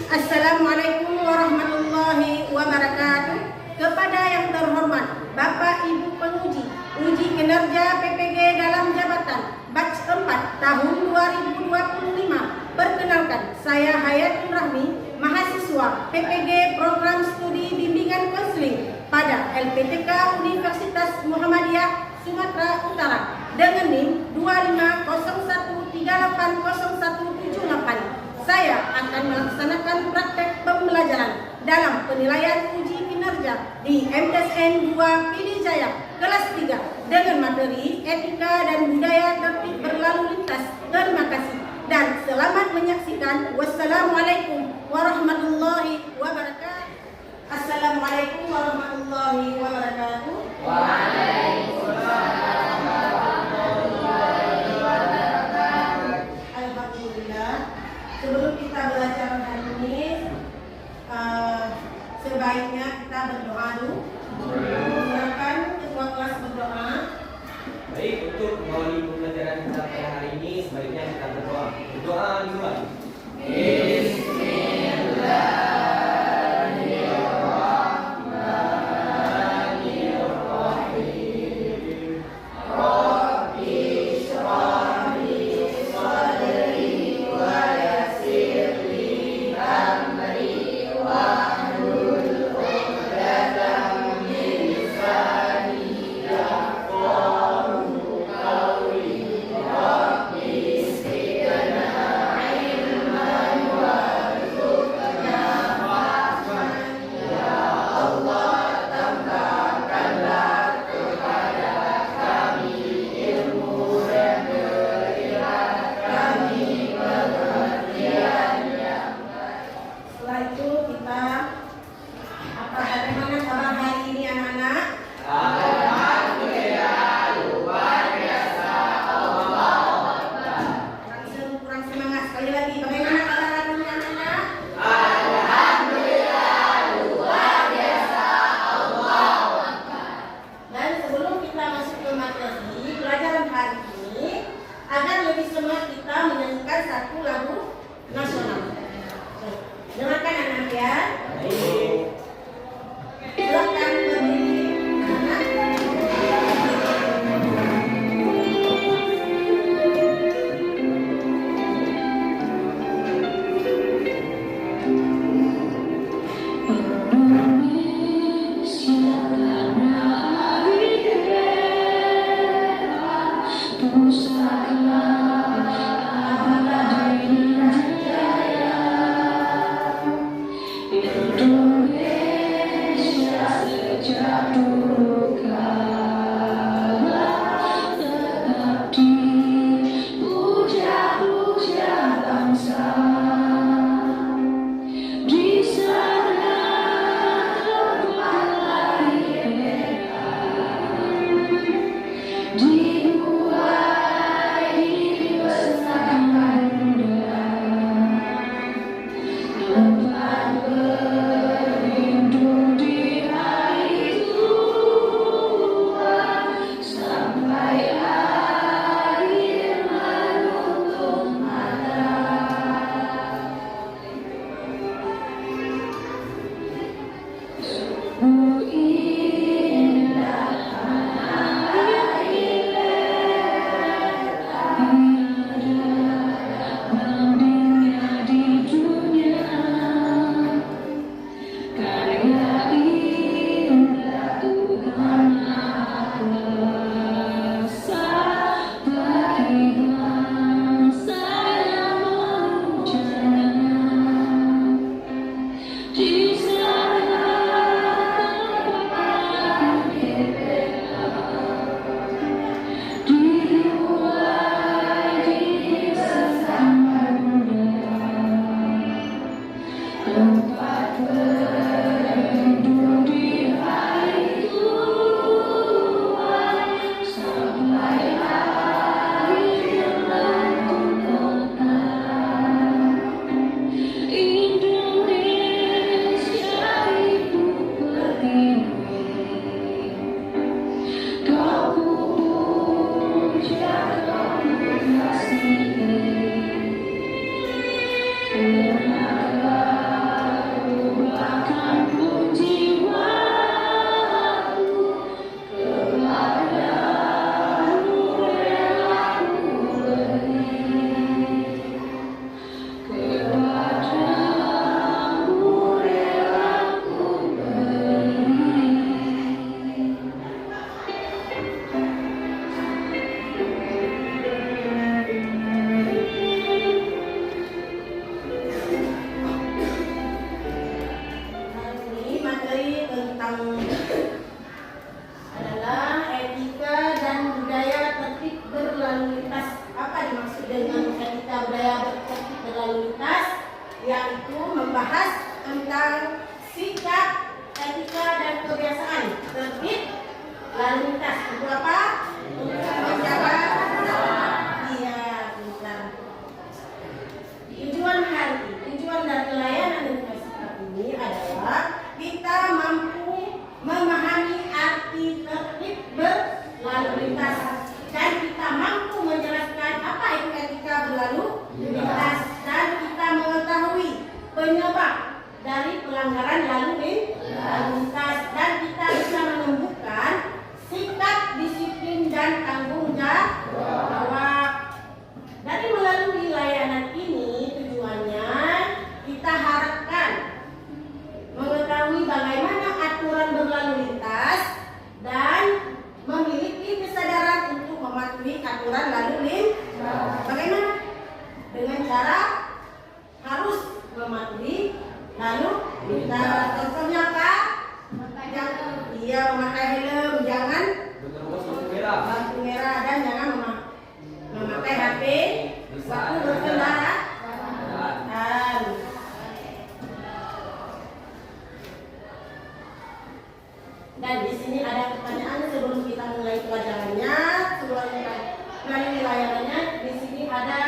Assalamualaikum warahmatullahi wabarakatuh. Kepada yang terhormat Bapak Ibu penguji uji kinerja PPG dalam jabatan batch 4 tahun 2025. Perkenalkan, saya Hayatul Rahmi, mahasiswa PPG Program Studi Bimbingan Konseling pada LPTK Universitas Muhammadiyah Sumatera Utara dengan NIM 2501380178. Saya akan melaksanakan praktek pembelajaran dalam penilaian uji kinerja di MTSN 2 Pidijaya kelas 3 dengan materi etika dan budaya tertib berlalu lintas. Terima kasih dan selamat menyaksikan. Wassalamualaikum warahmatullahi wabarakatuh. Assalamualaikum warahmatullahi wabarakatuh. Waalaikumsalam. Sebelum kita belajar hari ini, sebaiknya kita berdoa dulu. Silakan ketua kelas berdoa. Baik, untuk mengawali pembelajaran kita pada hari ini, sebaiknya kita berdoa. Berdoa dimulai. Terima tentang adalah etika dan budaya tertib berlalu lintas. Apa dimaksud dengan etika budaya tertib berlalu lintas? Yaitu membahas tentang sikap, etika dan kebiasaan tertib lalu lintas. Untuk apa? Untuk menjaga. Iya, bukan. Tujuan dari layanan edukasi ini adalah kita mampu memahami arti tertib berlalu lintas dan kita mampu menjelaskan apa itu etika berlalu lintas dan kita mengetahui penyebab dari pelanggaran lalu lintas dan kita bisa menumbuhkan sikap disiplin dan tanggung jawab. Dari melalui layanan ini tujuannya kita harapkan mengetahui bagaimana aturan berlalu lintas dan memiliki kesadaran untuk mematuhi aturan lalu lintas. Bagaimana? Dengan cara harus mematuhi lalu lintas. Contohnya apa? Dia memakai helm, jangan lampu merah dan jangan memakai HP waktu berkendara. Dan di sini ada pertanyaan sebelum kita mulai pelajarannya, sebelum kita mulai layanannya. Di sini ada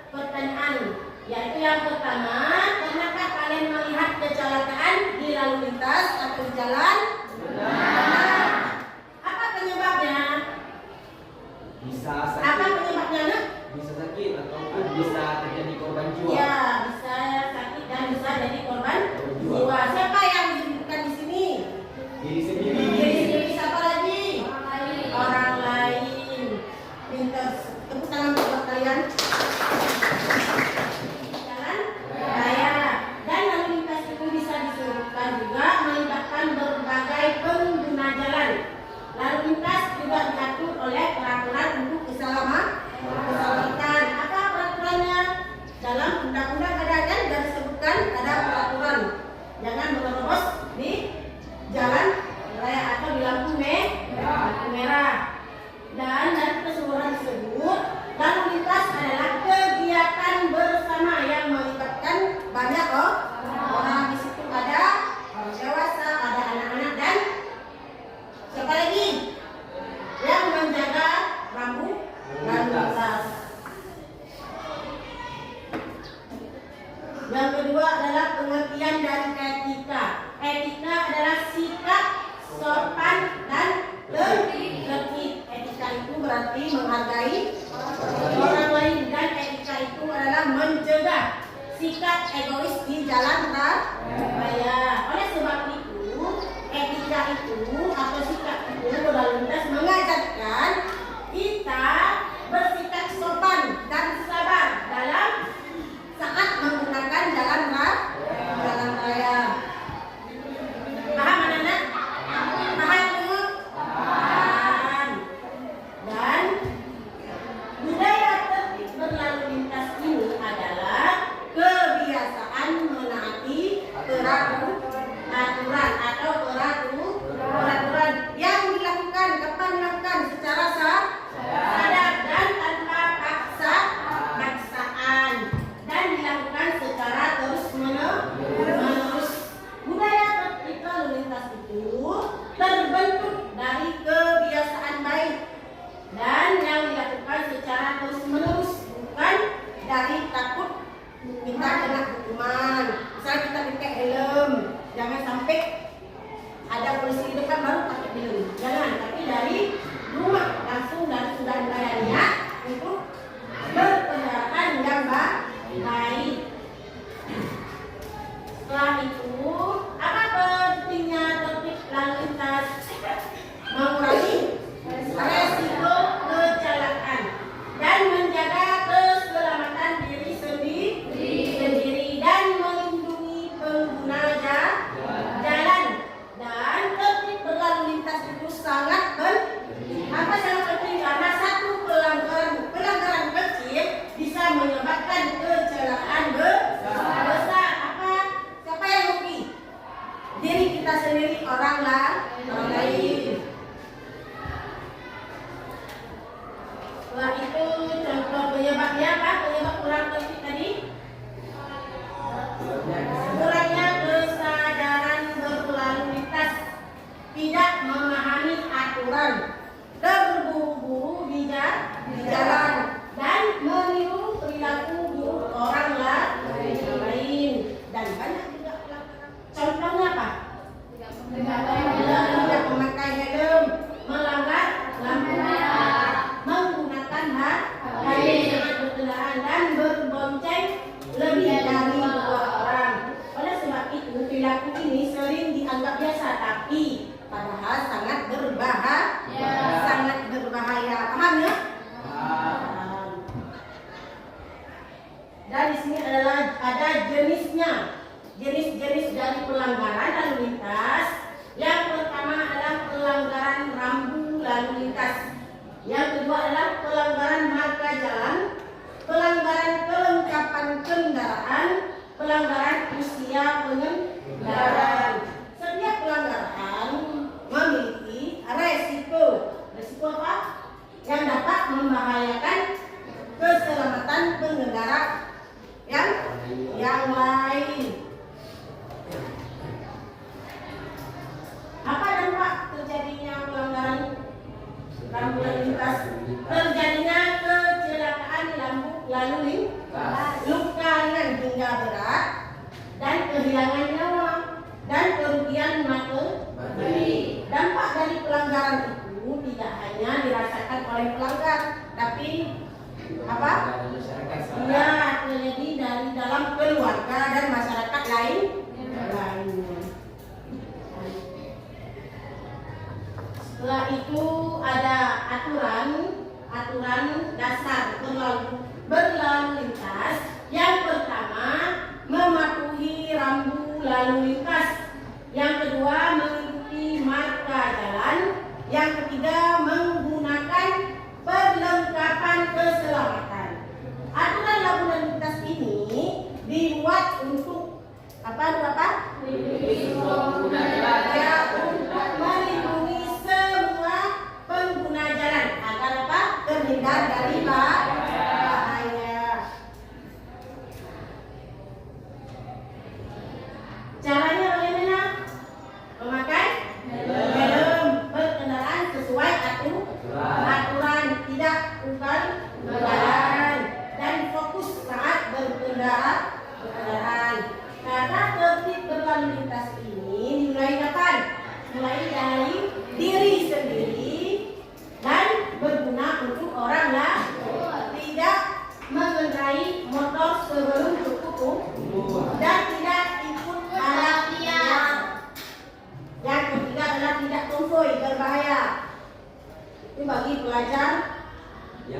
pertanyaan, yaitu yang pertama, pernahkah kalian melihat kecelakaan di lalu lintas atau di jalan? Apa penyebabnya? Bisa sakit. Apa penyebabnya, Nak? Bisa sakit ataupun bisa terjadi korban jiwa. Ya, bisa sakit dan bisa jadi korban jiwa. Siapa yang disebutkan di sini? Diri sendiri. Diri sendiri. Siapa lagi? Orang lain. Minta tepuk tangan buat kalian. Jalan raya. Dan lalu lintas itu bisa disebutkan juga melibatkan berbagai pengguna jalan. Lalu lintas juga diatur oleh peraturan untuk keselamatan. Apa peraturannya? Dalam undang-undang ada kan sudah disebutkan ada peraturan jangan menerobos di jalan raya atau di lampu merah. Dan dari keseluruhan tersebut, lalu lintas adalah kegiatan bersama yang melibatkan banyak orang. Di situ ada orang dewasa, ada anak-anak dan siapa lagi yang menjaga rambu lalu lintas. Yang kedua adalah pengertian dari etika. Etika adalah sikap sopan dan tertib. Etika itu berarti menghargai orang lain dan etika itu adalah mencegah sikap egois di jalan raya. Oleh sebab itu, etika itu atau sikap itu berlalu lintas mengajarkan kita bersikap sopan dan sabar dalam saat menggunakan jalan raya. Paham anak-anak? Paham semua? Paham. Dan budaya tertib berlalu lintas ini adalah kebiasaan menaati peraturan atau peraturan yang dilakukan kapan dilakukan secara sadar dan tanpa paksaan dan dilakukan secara terus menerus. Budaya tertib lalu lintas itu terbentuk dari kebiasaan baik dan yang dilakukan secara terus menerus, bukan dari takut kita kena hukuman. Misalnya kita pakai helm, jangan sampai ada polisi di depan baru pakai helm, jangan. Tapi dari rumah langsung dari sudah mulai niat untuk berkendaraan yang baik. Setelah itu, apa pentingnya tertib lalu lintas? Mengurangi resiko kecelakaan dan menjaga keselamatan diri sendiri dan melindungi pengguna jalan. Dan tertib berlalu lintas itu sangat penting. Apa sangat penting? Karena satu pelanggaran kecil bisa menyebabkan kecelakaan besar. Siapa yang usia pengendara. Setiap pelanggaran memiliki resiko. Resiko apa? Yang dapat membahayakan keselamatan pengendara yang lain. Apa dampak terjadinya pelanggaran lalu lintas? Terjadinya kecelakaan lalu lintas, luka ringan hingga berat, dan kehilangan nyawa dan kerugian materi. Dampak dari pelanggaran itu tidak hanya dirasakan oleh pelanggar, tapi apa? Ia terjadi dari dalam keluarga dan masyarakat lainnya. Setelah itu ada aturan dasar berlalu lintas. Yang pertama, mematuhi rambu lalu lintas. Yang kedua, mengikuti marka jalan. Yang ketiga, menggunakan perlengkapan keselamatan. Aturan lalu lintas ini dibuat untuk apa? Ya, untuk melindungi semua pengguna jalan agar apa? Terhindar dari bahaya. Caranya bagaimana? Memakai helm, berkendaraan sesuai aturan, tidak ugal-ugalan, dan fokus saat berkendaraan. Karena tertib berlalu lintas ini dimulai kapan? Mulai dari diri sendiri dan berguna untuk orang lain. Tidak mengendarai motor sebelum cukup umur dan tidak ikut balap liar. Yang ketiga adalah tidak konvoi berbahaya. Itu bagi pelajar. Iya,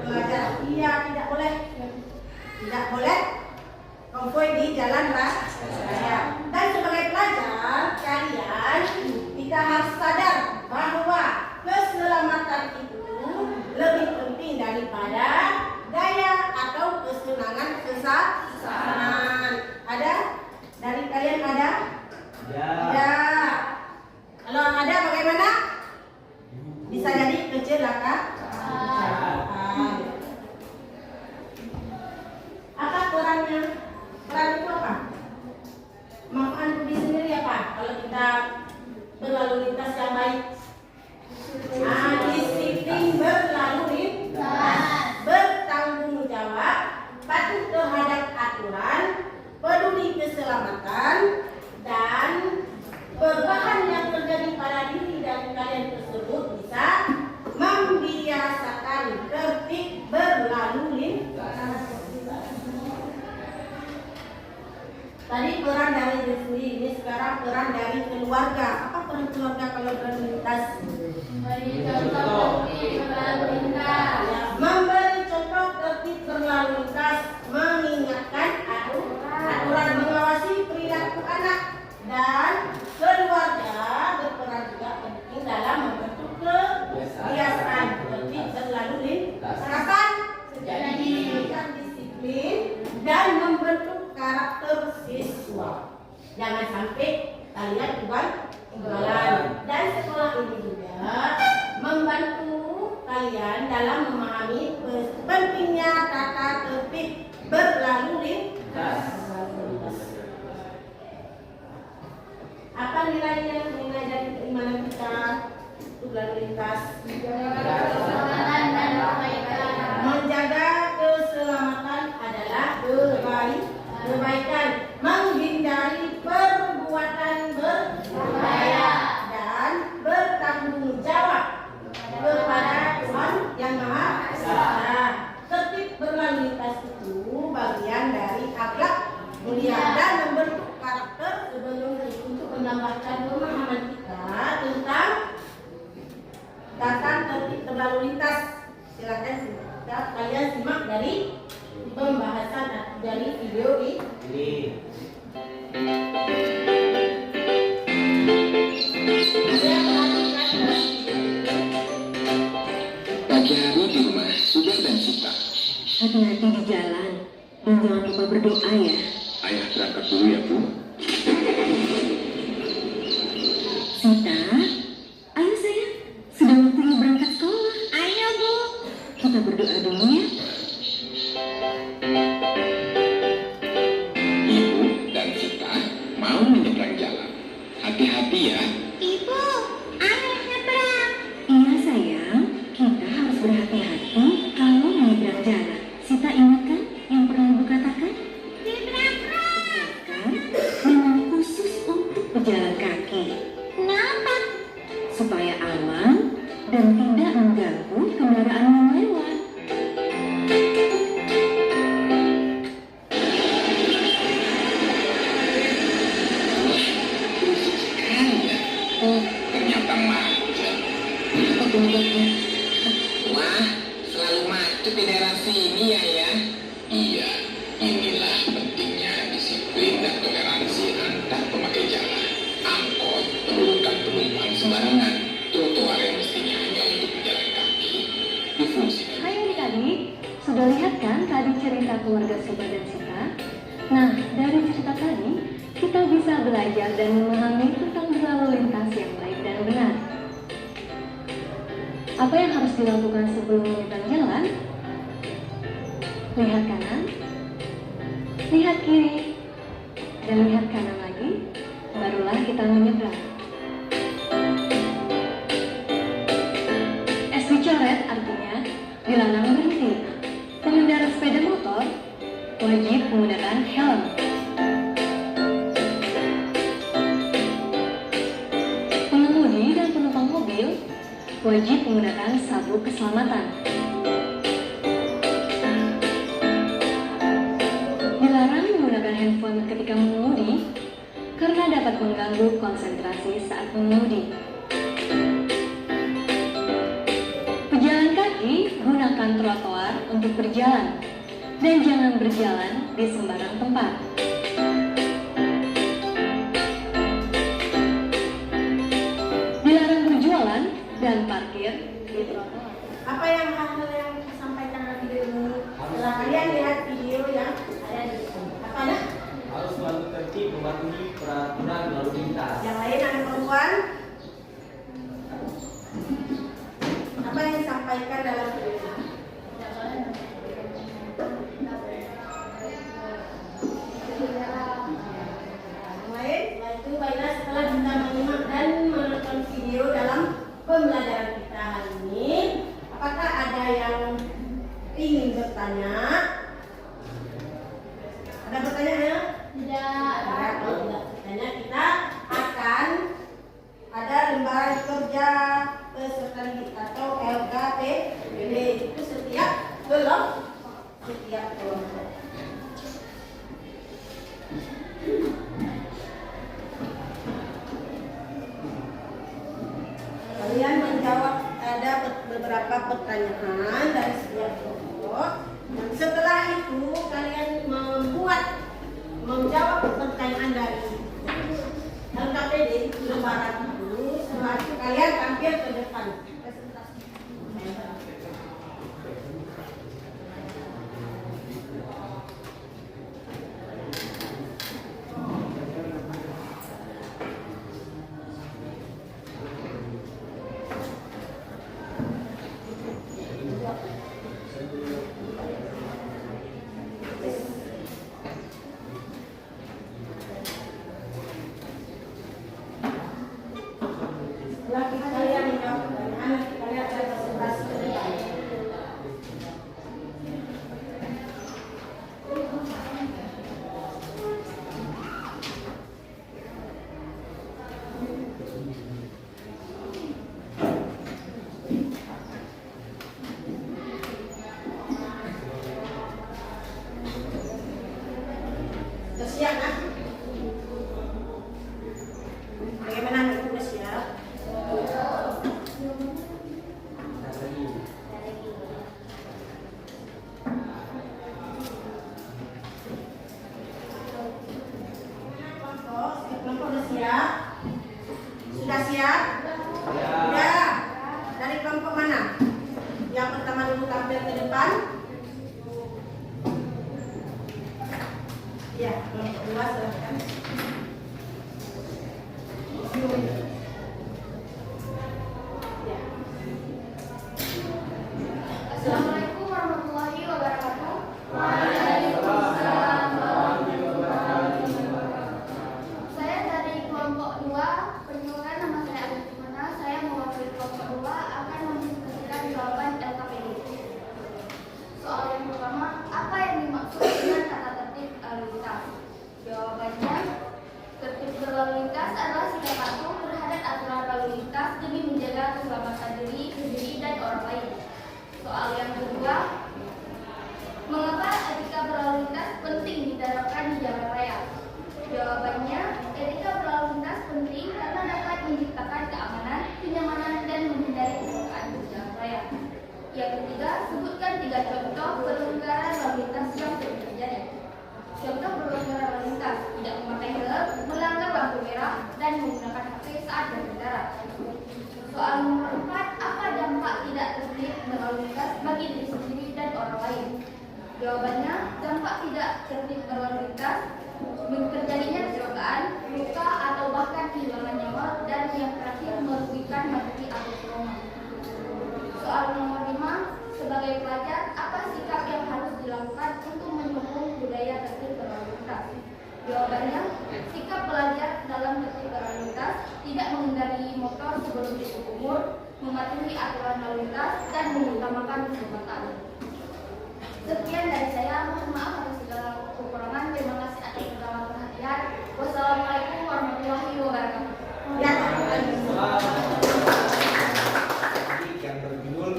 tidak boleh konvoi di jalan raya. Dan sebagai pelajar, kalian kita harus sadar bahwa keselamatan itu lebih penting daripada gaya atau kesenangan sesaat. Ada? Dari kalian ada? Ya. Kalau ada bagaimana? Bisa jadi kecelakaan. Apa perannya? Peran itu apa? Manfaat diri sendiri apa? Kalau kita berlalu lintas yang baik. Disiplin berlalu lintas, bertanggung jawab, patuh terhadap aturan, peduli keselamatan, dan perubahan yang terjadi pada diri dan kalian tersebut bisa membiasakan tertib berlalu lintas. Tadi peran dari diri sendiri, ini sekarang peran dari keluarga. Apa peran keluarga kalau berlalu lintas? Memberi contoh tertib berlalu lintas. Memberi contoh tertib berlalu lintas, mengingatkan aturan, mengawasi perilaku anak, dan keluarga berperan juga penting dalam membentuk kebiasaan tertib berlalu lintas. Kapan? Jadi disiplin dan membentuk karakter siswa. Jangan sampai kalian ugal-ugalan. Dan sekolah ini juga membantu kalian dalam memahami pentingnya tata tertib berlalu lintas. Apa nilainya? Nilai dari keimanan kita untuk lalu lintas. Menjaga keselamatan adalah kebaikan, menghindari perbuatan berbahaya, dan bertanggung jawab kepada Tuhan yang Maha Esa. Tertib berlalu lintas itu bagian dari akhlak mulia dan membentuk karakter sebelum untuk menambahkan pemahaman kita tentang tertib berlalu lintas. Silakan kalian simak dari pembahasan dari video ini. Pagi hari di rumah sudah dan Sita. Hati-hati di jalan dan jangan lupa berdoa ya. Ayah berangkat dulu ya, Bu. Hati-hati ya. Ibu, ayah nyebrang. Iya sayang, kita harus berhati-hati kalau menyeberang jalan. Sita ingat kan yang pernah ibu katakan? Nyebrang kan memang khusus untuk pejalan kaki. Kenapa? Supaya aman dan tidak mengganggu kendaraan yang lewat. Berisik sekali ya. Ternyata macet. Apa penyebabnya? Wah, selalu macet di daerah sini ya ya. Iya, inilah pentingnya disiplin dan toleransi antar pemakai jalan. Angkot menurunkan penumpang sembarangan. Trotoar yang mestinya hanya untuk pejalan kaki difungsikan. Hai adik-adik, sudah lihat kan tadi cerita keluarga Subah dan Sita? Nah, dari cerita tadi, kita bisa belajar dan memahami tentang berlalu lintas yang baik dan benar. Apa yang harus dilakukan sebelum menyeberang jalan? Lihat kanan, lihat kiri, dan lihat kanan lagi, barulah kita menyeberang. Es dicoret artinya dilarang berhenti. Pengendara sepeda motor wajib menggunakan helm. Pengemudi dan penumpang mobil wajib menggunakan sabuk keselamatan. Dilarang menggunakan handphone ketika mengemudi karena dapat mengganggu konsentrasi saat mengemudi. Pejalan kaki gunakan trotoar untuk berjalan dan jangan berjalan di sembarang tempat. Dilarang berjualan dan parkir di trotoar. Apa yang hal yang disampaikan dalam video ini? Setelah kalian lihat video yang ada di sini. Apa ya? Harus selalu tertib mematuhi peraturan lalu lintas. Yang lain ada perempuan? Apa yang disampaikan dalam video ini? Yang lain? Yaitu baiklah setelah kita menyimak dan menonton video dalam pembelajaran kita hari ini, apakah ada yang ingin bertanya? Ada pertanyaannya? Tidak. Kalau tidak bertanya, kita akan ada lembaran kerja peserta didik atau LKPD itu setiap kelompok. Kalian menjawab, ada beberapa pertanyaan dari setiap kelompok. Dan setelah itu kalian menjawab pertanyaan dari LKPD lembaran itu. Setelah itu kalian tampil ke depan presentasi. Setelah kalian menjawab pertanyaan, kalian akan presentasi ke depan. Sudah siap kan? Bagaimana sudah siap? Kelompok sudah siap? Sudah siap? Sudah. Dari kelompok mana? Yang pertama dulu tampil ke depan. Ya, kelompok dua silakan. Ya. Assalamualaikum warahmatullahi wabarakatuh. Saya dari kelompok 2 Perkenalkan, nama saya Agus Dimana. Saya mewakili kelompok 2 akan mempresentasikan jawaban LKPD. Soal yang pertama, apa yang dimaksud dengan tata tertib lalu lintas? Jawabannya, tertib berlalu lintas adalah sikap patuh terhadap aturan lalu lintas demi menjaga keselamatan diri sendiri dan orang lain. Soal yang kedua, mengapa etika berlalu lintas penting diterapkan di jalan raya? Jawabannya, etika berlalu lintas penting karena dapat menciptakan keamanan, kenyamanan, dan menghindari kecelakaan di jalan raya. Yang ketiga, sebutkan 3 contoh pelanggaran lalu lintas yang sering terjadi. Contoh pelanggaran lalu lintas: tidak memakai helm, melanggar lampu merah, dan menggunakan HP saat berkendara. Soal nomor 4, apa dampak tidak tertib berlalu lintas bagi diri sendiri dan orang lain? Jawabannya, dampak tidak tertib berlalu lintas terjadinya kecelakaan, luka, atau bahkan kehilangan nyawa, dan yang terakhir merugikan materi atau trauma. Soal nomor 5, sebagai pelajar, apa sikap yang harus dilakukan untuk mendukung budaya tertib berlalu lintas? Jawabannya, sikap pelajar dalam tertib berlalu lintas tidak mengendarai motor sebelum cukup umur, mematuhi aturan lalu lintas, dan mengutamakan keselamatan. Sekian dari saya, mohon maaf atas segala kekurangan. Terima kasih atas segala perhatian. Wassalamualaikum warahmatullahi wabarakatuh. Ya. Yang berjudul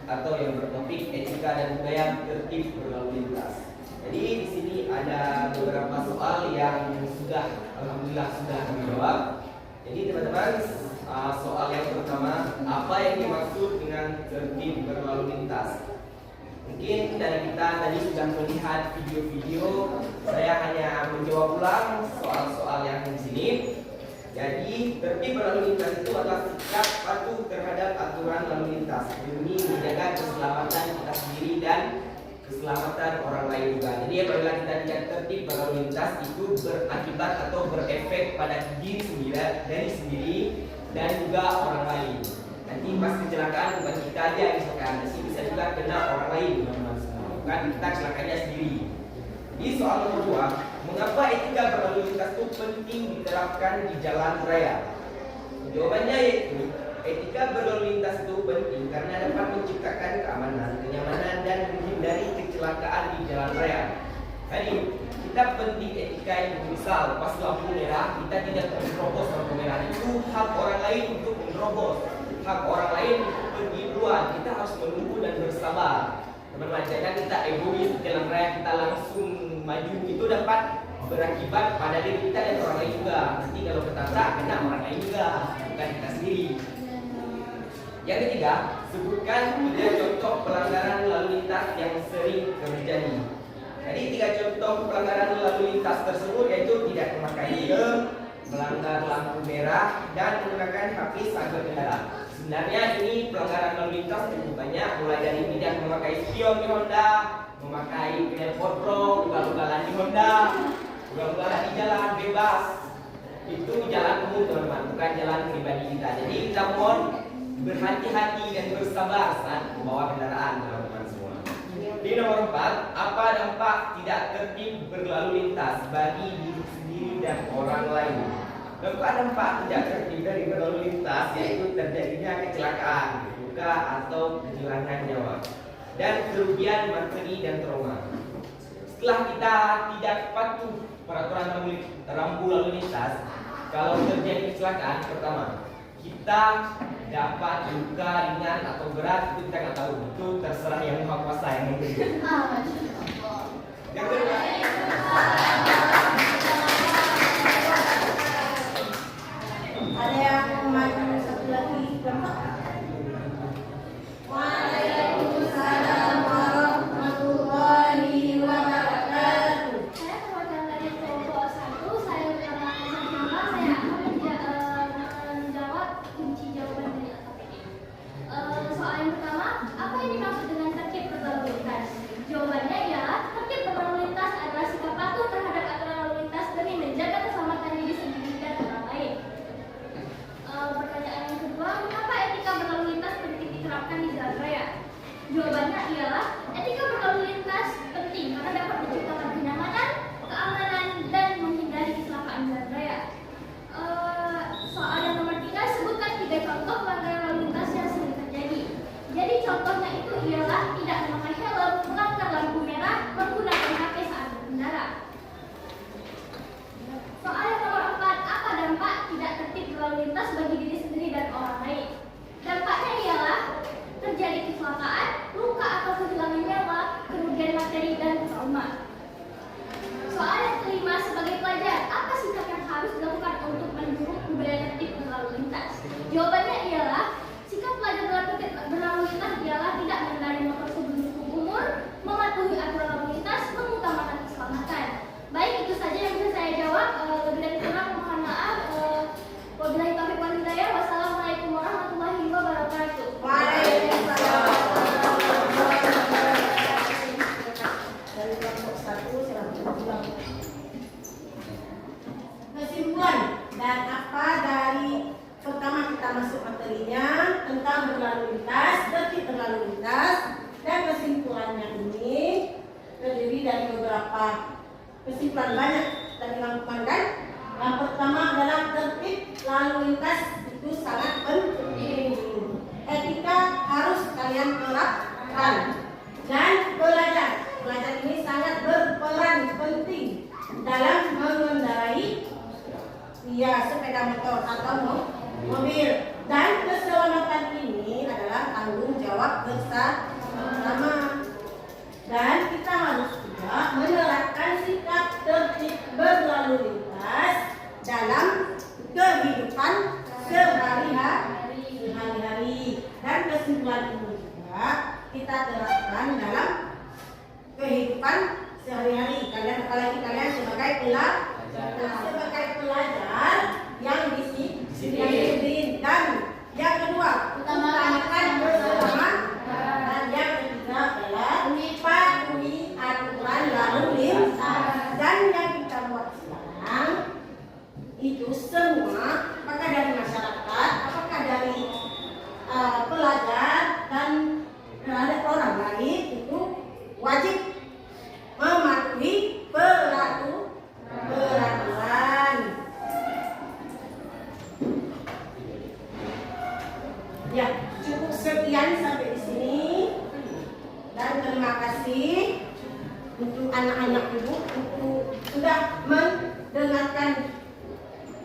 atau yang bertopik etika dan budaya tertib berlalu lintas. Jadi di sini ada beberapa soal yang alhamdulillah sudah dijawab. Jadi teman-teman, soal yang pertama, apa yang dimaksud dengan tertib berlalu lintas? Mungkin dari kita tadi sudah melihat video-video, saya hanya menjawab ulang soal-soal yang di sini. Jadi, tertib berlalu lintas itu adalah sikap patuh terhadap aturan lalu lintas demi menjaga keselamatan kita sendiri dan keselamatan orang lain juga. Jadi, apabila kita tidak tertib berlalu lintas, itu berakibat atau berefek pada diri sendiri dan juga orang lain. Nanti pas kecelakaan bukan kita aja yang kecelakaan, bisa juga kena orang lain, teman-teman semua. Bukan kita celakanya sendiri. Di soal nomor 2, mengapa etika berlalu lintas itu penting diterapkan di jalan raya? Jawabannya yaitu etika berlalu lintas itu penting karena dapat menciptakan keamanan, kenyamanan, dan menghindari kecelakaan di jalan raya. Tadi kita penting etika yang misal pas lampu merah kita tidak menerobos lampu merah, itu hak orang lain untuk menerobos. Hak orang lain pergi duluan, kita harus menunggu dan bersabar. Teman-teman, jangan kita egois di jalan raya, kita langsung maju, itu dapat berakibat pada diri kita dan orang lain juga. Nanti kalau ketabrak, kena orang lain juga, bukan kita sendiri. Yang ketiga, sebutkan 3 contoh pelanggaran lalu lintas yang sering terjadi. Jadi 3 contoh pelanggaran lalu lintas tersebut yaitu tidak memakai helm, melanggar lampu merah, dan menggunakan HP saat berkendara. Sebenarnya ini pelanggaran lalu lintas cukup banyak, mulai dari tidak memakai spion di Honda, memakai knalpot pro, ugal-ugalan di Honda, ugal-ugalan di jalan bebas. Itu jalan umum teman-teman, bukan jalan pribadi kita. Jadi kita mohon berhati-hati dan bersabar saat membawa kendaraan teman-teman semua. Di nomor 4, apa dampak tidak tertib berlalu lintas bagi diri sendiri dan orang lain? Dampak tidak tertib dari berlalu lintas yaitu terjadinya kecelakaan, luka, atau kehilangan nyawa, dan kerugian materi dan trauma. Setelah kita tidak patuh peraturan rambu lalu lintas, kalau terjadi kecelakaan, pertama kita dapat luka ringan atau berat, itu kita nggak tahu, itu terserah yang maha kuasa yang memberi. Yang kedua, Ada yang maju satu lagi kelompok? Waalaikumsalam warahmatullahi wabarakatuh. Saya perwakilan dari kelompok 1. Saya bernama Hassan. Saya akan menjawab kunci jawaban dari LKPD. Soal yang pertama, apa yang dimaksud dengan tertib berlalu lintas? Jawabannya ya, tertib berlalu lintas adalah sikap patuh terhadap terlalu banyak kita dilakukan. Yang pertama adalah tertib lalu lintas, itu sangat penting. Etika harus kalian terapkan. Dan belajar ini sangat berperan penting dalam mengendarai sepeda motor atau mobil. Dan keselamatan ini adalah tanggung jawab bersama. Dan kita harus juga menerapkan sikap tertib berlalu lintas dalam kehidupan sehari-hari. Dan kesimpulan ini juga kita terapkan dalam kehidupan sehari-hari. Apalagi kalian sebagai pelajar yang disiplin. Dan yang kedua, utamakan bersama. Dan yang ketiga adalah patuhi aturan lalu lintas. Dan yang kita buat sekarang itu semua, apakah dari masyarakat, apakah dari pelajar dan terhadap orang lain, itu wajib mematuhi peraturan. Ya, cukup sekian sampai di sini. Dan terima kasih untuk anak-anak ibu untuk sudah mendengarkan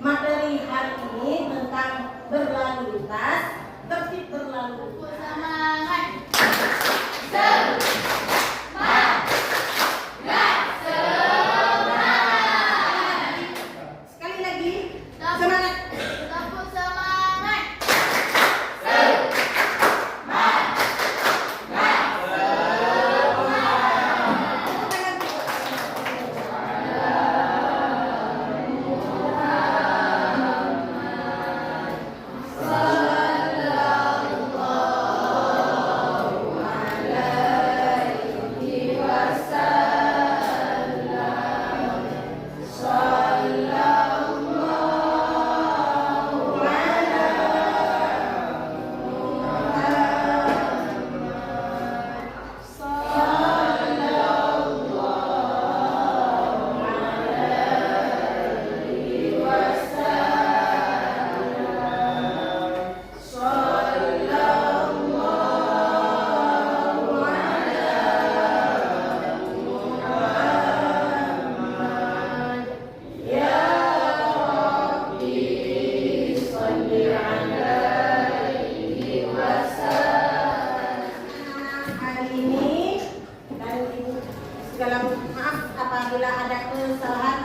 materi hari ini tentang berlalu lintas, tertib berlalu lintas. Sekali lagi, semangat. Segala maaf apabila ada kesalahan